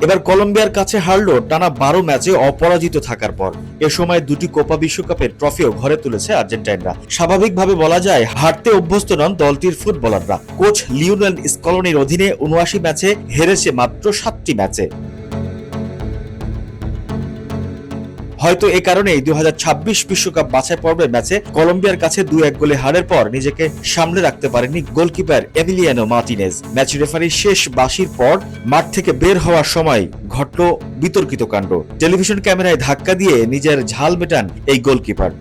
এবার কলম্বিয়ার কাছে হারল টানা ১২ ম্যাচে অপরাজিত থাকার পর। এ সময় দুটি কোপা বিশ্বকাপের ট্রফিও ঘরে তুলেছে আর্জেন্টাইনরা। স্বাভাবিকভাবে বলা যায় হারতে অভ্যস্ত নন দলটির ফুটবলাররা। কোচ লিওনেল স্কলনির অধীনে ৭৯ ম্যাচে হেরেছে মাত্র ৭টি ম্যাচে। হয়তো এ কারণেই ২০২৬ বিশ্বকাপ বাছাই পর্বের ম্যাচে কলম্বিয়ার কাছে ২-১ গোলে হারের পর নিজেকে সামলে রাখতে পারেননি গোলকিপার এমিলিয়ানো মার্টিনেজ। ম্যাচ রেফারির শেষ বাঁশির পর মাঠ থেকে বের হওয়ার সময় ঘটল বিতর্কিত কাণ্ড। টেলিভিশন ক্যামেরায় ধাক্কা দিয়ে নিজের ঝাল মেটান এই গোলকিপার।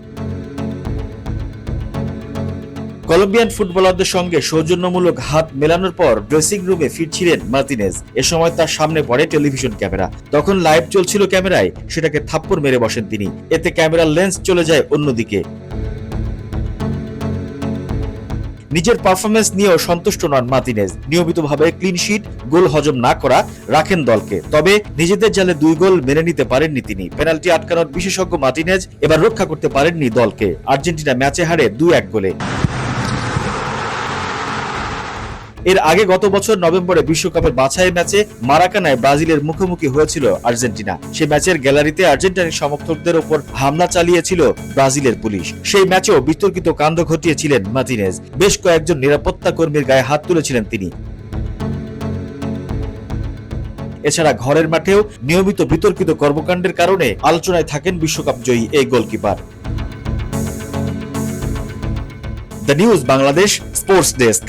কলম্বিয়ান ফুটবলারদের সঙ্গে সৌজন্যমূলক হাত মেলানোর পর ড্রেসিং রুমে ফিরছিলেন মার্টিনেজ। এ সময় তার সামনে পড়ে টেলিভিশন ক্যামেরা। তখন লাইভ চলছিল ক্যামেরায়, সেটাকে থাপ্পড় মেরে বসেন তিনি। এতে ক্যামেরার লেন্স চলে যায় অন্যদিকে। নিজের পারফরমেন্স নিয়েও সন্তুষ্ট নন মার্টিনেজ। নিয়মিতভাবে ক্লিন শিট, গোল হজম না করা রাখেন দলকে। তবে নিজেদের জালে ২ গোল মেনে নিতে পারেননি তিনি। পেনাল্টি আটকানোর বিশেষজ্ঞ মার্টিনেজ এবার রক্ষা করতে পারেননি দলকে। আর্জেন্টিনা ম্যাচে হারে ২-১ গোলে। এর আগে গত বছর নভেম্বরে বিশ্বকাপের বাছাই ম্যাচে মারাকানায় ব্রাজিলের মুখোমুখি হয়েছিল আর্জেন্টিনা। সেই ম্যাচের গ্যালারিতে আর্জেন্টাইন সমর্থকদের ওপর হামলা চালিয়েছিল ব্রাজিলের পুলিশ। সেই ম্যাচেও বিতর্কিত কাণ্ড ঘটিয়েছিলেন মার্টিনেজ। বেশ কয়েকজন নিরাপত্তা কর্মীর গায়ে হাত তুলেছিলেন তিনি। এছাড়া ঘরের মাঠেও নিয়মিত বিতর্কিত কর্মকাণ্ডের কারণে আলোচনায় থাকেন বিশ্বকাপ জয়ী এই goalkeeper. The news Bangladesh sports desk.